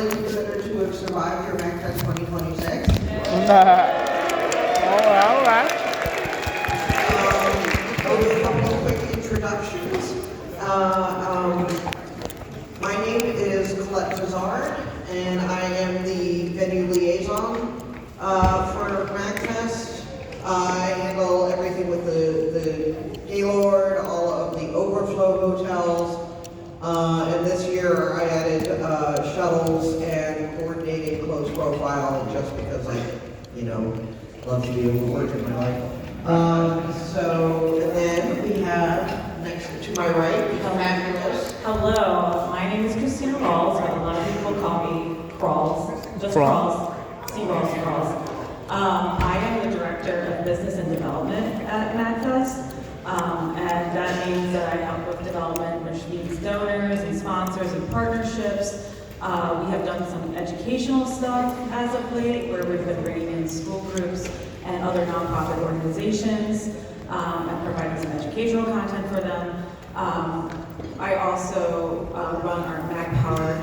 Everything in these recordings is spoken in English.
really consider to have survived your Magfest 2026. All right. A couple of quick introductions. My name is Colette Bizarre, and I am the venue liaison for Magfest. I handle everything with the Gaylord, all of the overflow hotels, and this year I added shuttles and coordinating close profile just because I, love to be able to work in my life. And then we have next to my right, fabulous. Hello, my name is Christina Rawls, but a lot of people call me Crawls. Just Crawls. C. Rawls, Crawls. I am the Director of Business and Development at Magfest, and that means that I help with development, which means donors and sponsors and partnerships. We have done some educational stuff as of late, where we've been bringing in school groups and other nonprofit organizations and providing some educational content for them. I also run our MagPower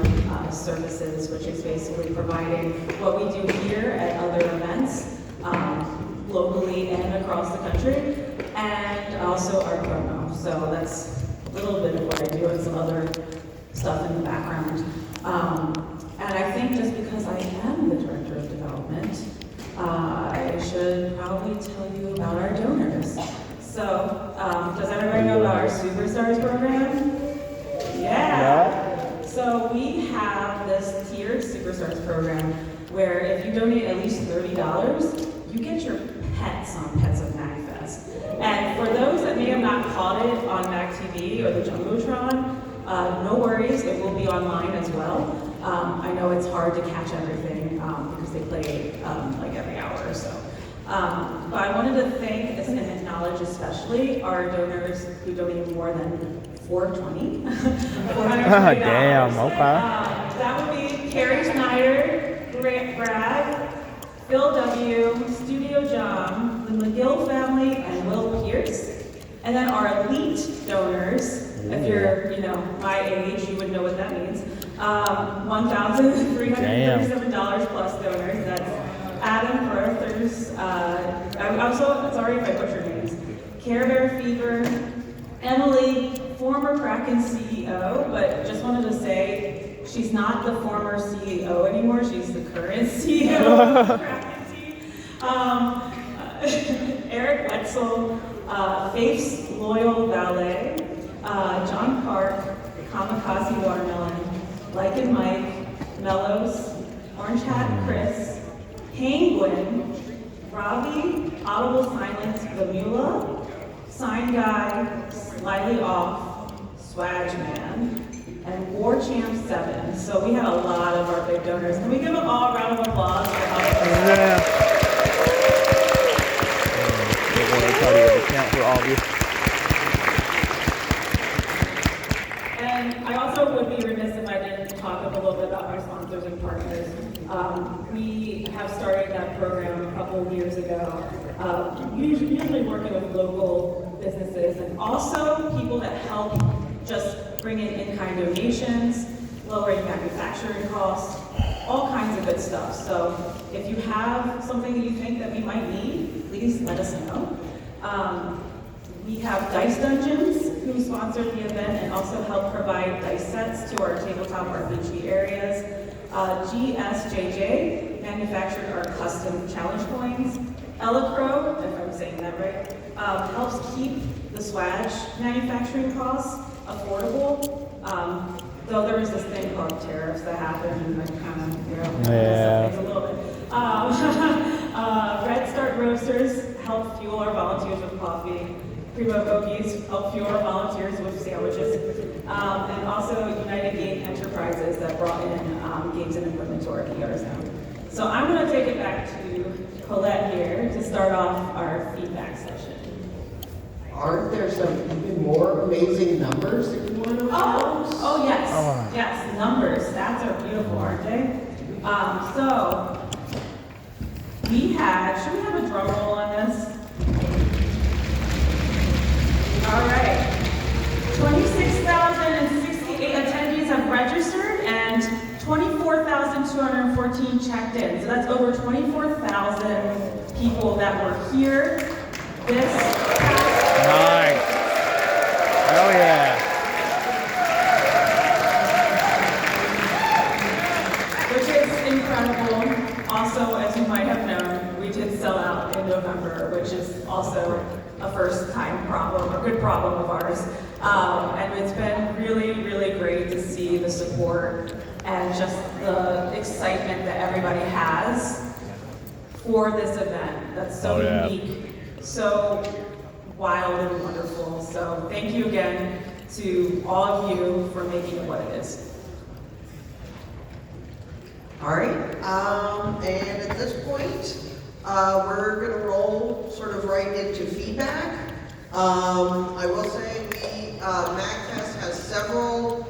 services, which is basically providing what we do here at other events, locally and across the country, and also our promo. So that's a little bit of what I do and some other stuff in the background. And I think just because I am the Director of Development, I should probably tell you about our donors. So, does everybody know about our Superstars program? Yeah. So we have this tiered Superstars program where if you donate at least $30, you get your pets on Pets of Magfest. And for those that may have not caught it on Mag TV or the Jumbotron, no worries, it will be online as well. I know it's hard to catch everything because they play like every hour or so. But I wanted to thank and acknowledge especially our donors who donated more than $420. Damn, okay. That would be Carrie Schneider, Brad, Phil W., Studio John, the McGill family, and Will Pierce. And then our elite donors, if you're, my age, you would know what that means. $1,337 plus donors. That's Adam Berthers. I'm so sorry if I butcher names. Care Bear Fever, Emily, former Kraken CEO, but just wanted to say she's not the former CEO anymore. She's the current CEO of the Kraken team. Eric Wetzel, Faith's Loyal Valet, John Park, Kamikaze Watermelon, Lycan Mike, Mellows, Orange Hat Chris, Penguin, Robbie, Audible Silence, Vamula, Sign Guy, Slightly Off, Swag Man, and War Champ 7. So we had a lot of our big donors. Can we give them all a round of applause for helping us? Yeah. For all of you. And I also would be remiss if I didn't talk a little bit about our sponsors and partners. We have started that program a couple of years ago, usually working with local businesses and also people that help just bring in in-kind donations, lowering manufacturing costs, all kinds of good stuff. So if you have something that you think that we might need, please let us know. We have Dice Dungeons, who sponsored the event and also helped provide dice sets to our tabletop RPG areas. GSJJ manufactured our custom challenge coins. Elacro, if I'm saying that right, helps keep the Swag manufacturing costs affordable. Though there was this thing called tariffs that happened and that kind of, things a little bit. Red Start Roasters help fuel our volunteers with coffee. Primo Bogies help fuel our volunteers with sandwiches. And also United Game Enterprises that brought in games and equipment to our PR zone. So I'm going to take it back to Colette here to start off our feedback session. Aren't there some even more amazing numbers that you want to announce? Oh yes, yes, numbers, stats are beautiful, aren't they? So, we had, should we have a drum roll on this? All right, 26,068 attendees have registered and 24,000 24,214 checked in. So that's over 24,000 people that were here this past. Nice. Hell yeah. Which is incredible. Also, as you might have known, we did sell out in November, which is also a first-time problem, a good problem of ours. And it's been really, really great to see the support and just the excitement that everybody has for this event. That's so unique, so wild and wonderful. So thank you again to all of you for making it what it is. All right, and at this point, we're gonna roll sort of right into feedback. I will say Magfest has several,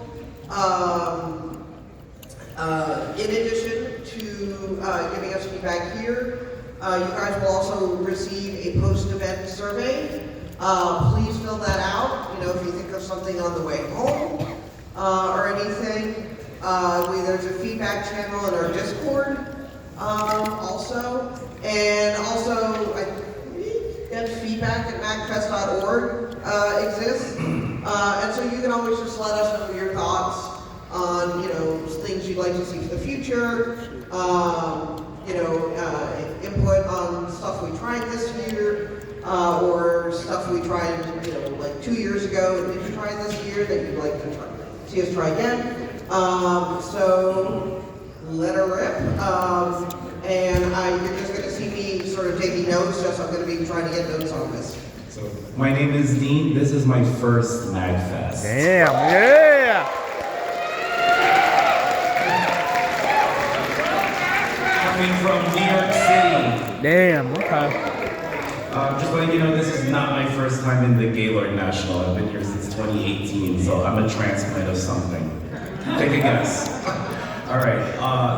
in addition to giving us feedback here, you guys will also receive a post-event survey. Please fill that out, you know, if you think of something on the way home or anything. There's a feedback channel in our Discord also. And also, feedback@magfest.org exists. And so you can always just let us know your thoughts on, you know, things you'd like to see for the future, input on stuff we tried this year, or stuff we tried, you know, like 2 years ago and didn't try this year that you'd like to see us try again. So let her rip. And you're just going to see me sort of taking notes, just I'm going to be trying to get notes on this. So, my name is Dean. This is my first Magfest. Damn, yeah. Coming from New York City. Damn, okay. Just letting you know, this is not my first time in the Gaylord National. I've been here since 2018, so I'm a transplant of something. Take a guess. All right,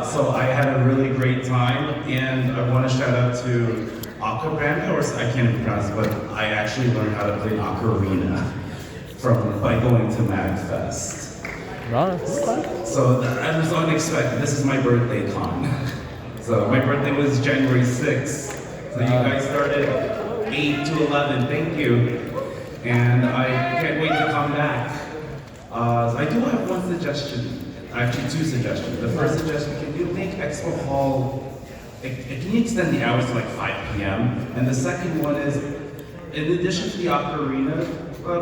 so I had a really great time, and I want to shout out to Ocarina, or I can't even pronounce it, but I actually learned how to play Ocarina by going to Magfest. Right, okay. So that was unexpected. This is my birthday con. So my birthday was January 6th. So you guys started 8 to 11, thank you. And I can't wait to come back. I do have one suggestion. Actually, two suggestions. The first suggestion, can you make Expo Hall, can you extend the hours to like 5 p.m.? And the second one is, in addition to the Ocarina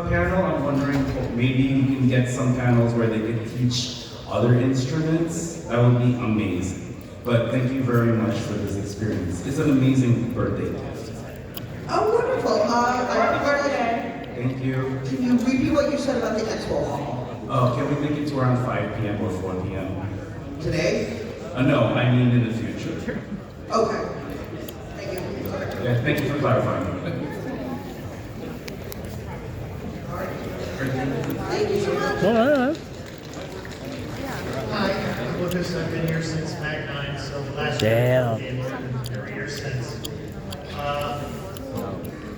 panel, I'm wondering if maybe you can get some panels where they can teach other instruments. That would be amazing. But thank you very much for this experience. It's an amazing birthday gift. Oh, wonderful. Happy birthday. Thank you. Can you repeat what you said about the Expo Hall? Oh, can we make it to around 5 p.m. or 4 p.m.? Today? No, I mean in the future. Okay. Thank you. Yeah, thank you for clarifying. Thank you so much. All right. Hi, I'm Lucas. I've been here since Mag 9, so last Damn. year and every year since.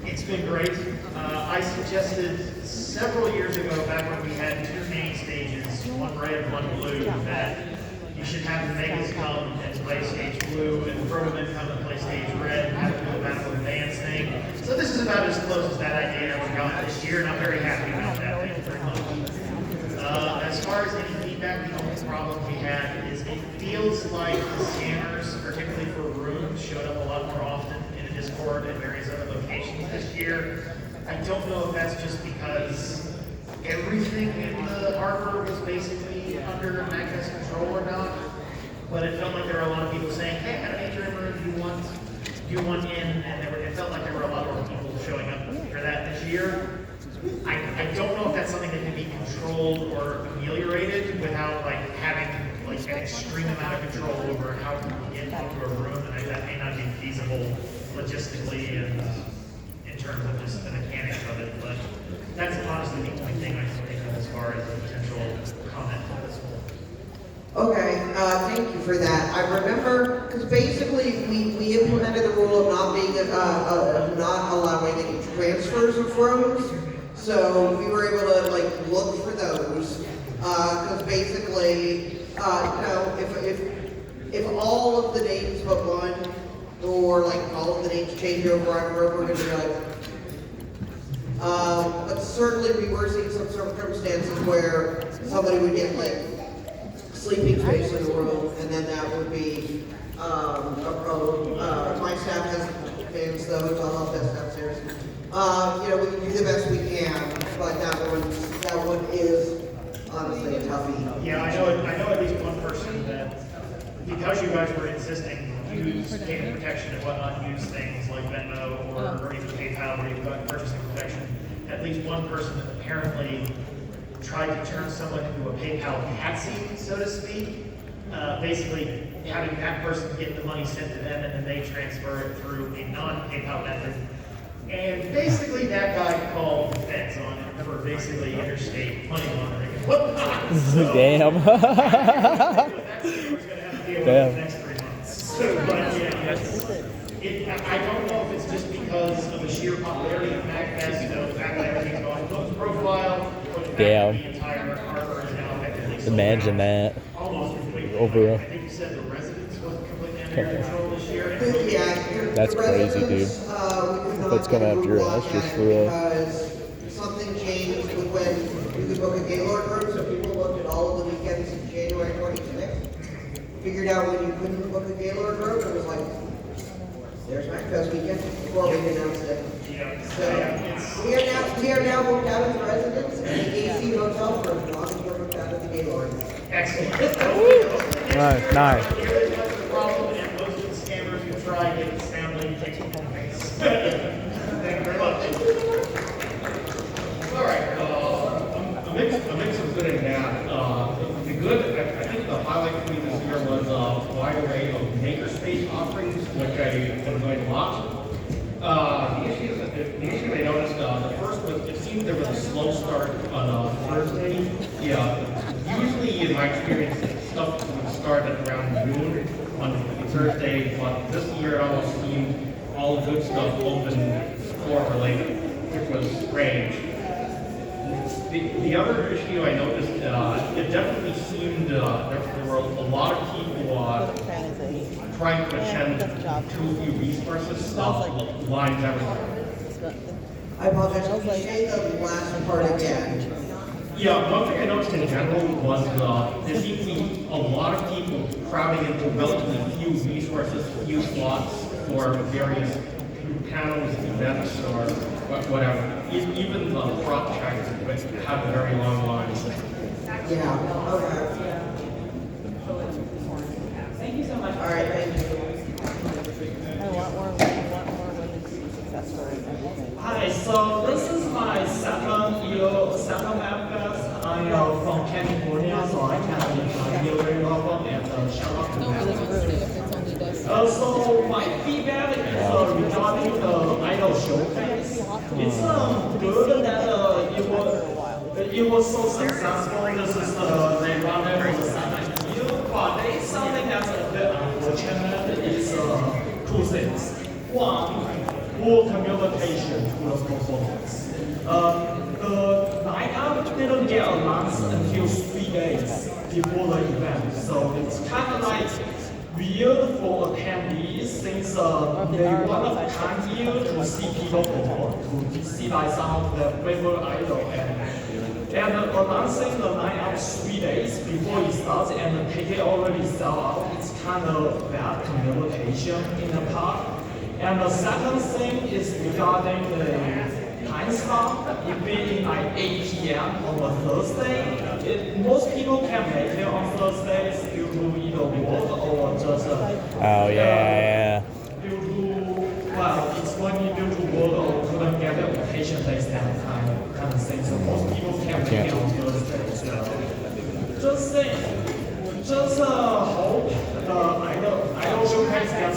It's been great. I suggested several years ago, back when we had two main stages, one red, one blue, that you should have the Megas come and play stage blue, and the Protomen come and play stage red, and have to do a battle of bands thing. So this is about as close as that idea ever got this year, and I'm very happy about that. Thank you very much. As far as any feedback, the only problem we had is it feels like the scammers, particularly for rooms, showed up a lot more often in the Discord and various other locations this year. I don't know if that's just because everything in the harbor was basically under Magfest control or not, but it felt like there were a lot of people saying, hey, I got an atrium room, do you want in? And it felt like there were a lot more people showing up for that this year. I don't know if that's something that can be controlled or ameliorated without like having like an extreme amount of control over how people get into a room, and that may not be feasible logistically and in terms of just the mechanics of it. But that's honestly the only thing I can think of as far as a potential comment on this whole. Okay, thank you for that. I remember, because basically we implemented the rule of not being, of not allowing any transfers of rooms. So we were able to like look for those, because basically, if if all of the names but one, or like all of the names change over on road, we're gonna be like, but certainly we were seeing some circumstances where somebody would get like sleeping space in the room, and then that would be, my staff has fans though, so I'll help that downstairs. You know, we can do the best we can, but that one is honestly a toughie. Yeah, I know at least one person that, because you guys were insisting use data protection and whatnot, use things like Venmo or even PayPal where you've got purchasing protection. At least one person that apparently tried to turn someone into a PayPal patsy, so to speak. Basically having that person get the money sent to them and then they transfer it through a non-PayPal method. And basically that guy called the feds on it for basically interstate money laundering and whatnot. So, Damn. Damn. Next 3 months. So, but yeah, I don't know if it's just because of the sheer popularity of Magfest, the fact that everything's going close profile, or the fact that the entire harbor is now effectively Imagine that. almost completely. Over. I think you said the residents wasn't completely under your control this year. Yeah, That's the crazy, dude. residents, we could not That's coming get after your approval ass on just that for real. Because something changed with when you could book a Gaylord room, so people looked at all of the weekends in January 26th. Figured out when you couldn't book a Gaylord room, it was like, there's Magfest weekend before we announced it. So we are now booked out as residents and the AC hotel for as long as we're booked out as the Gaylord. Excellent. Nice, nice. Here's the problem, and most of the scammers who try get the soundly taken from the face. Thank you very much. All right, a mix of good and bad. The good, I think the highlight for me this year was a wide array of makerspace offerings, which I enjoyed a lot. The issue I noticed, the first was, it seemed there was a slow start on Thursday. Yeah, usually in my experience, stuff would start at around noon on Thursday, but this year it almost seemed all the good stuff open before or later, which was strange. The other issue I noticed, it definitely seemed there were a lot of people trying to attend to a few resources, lines everywhere. I apologize, can you say the last part again? Yeah, one thing I noticed in general was there seemed to be a lot of people crowding into relatively few resources, few slots for various panels, events, or whatever. Even the prop checks have very long lines. Yeah, okay. Thank you so much. All right, thank you. I want more women to be successful in everything. Hi, so this is my second Magfest. I am from California, so I can be very welcome and shout out to Magfest. So my feedback is regarding the idol showcase. It's good that it was so successful. This is they run it for the second year, but there is something that's a bit unfortunate. It's two things. One, poor communication to the performance. The lineup didn't get announced until 3 days before the event, so it's kind of like weird for attendees since they want to come here to see people perform, to see like some of their favorite idol and announcing the lineup 3 days before it starts and the ticket already sell out. It's kind of bad communication in the park. And the second thing is regarding the time slot. It being like 8 p.m. on a Thursday. Most people can make it on Thursdays due to either work or just Oh, yeah. due to, well, it's funny due to work or couldn't get the vacation days that kind of thing. So most people can make it on Thursdays. So just hope the idol showcase gets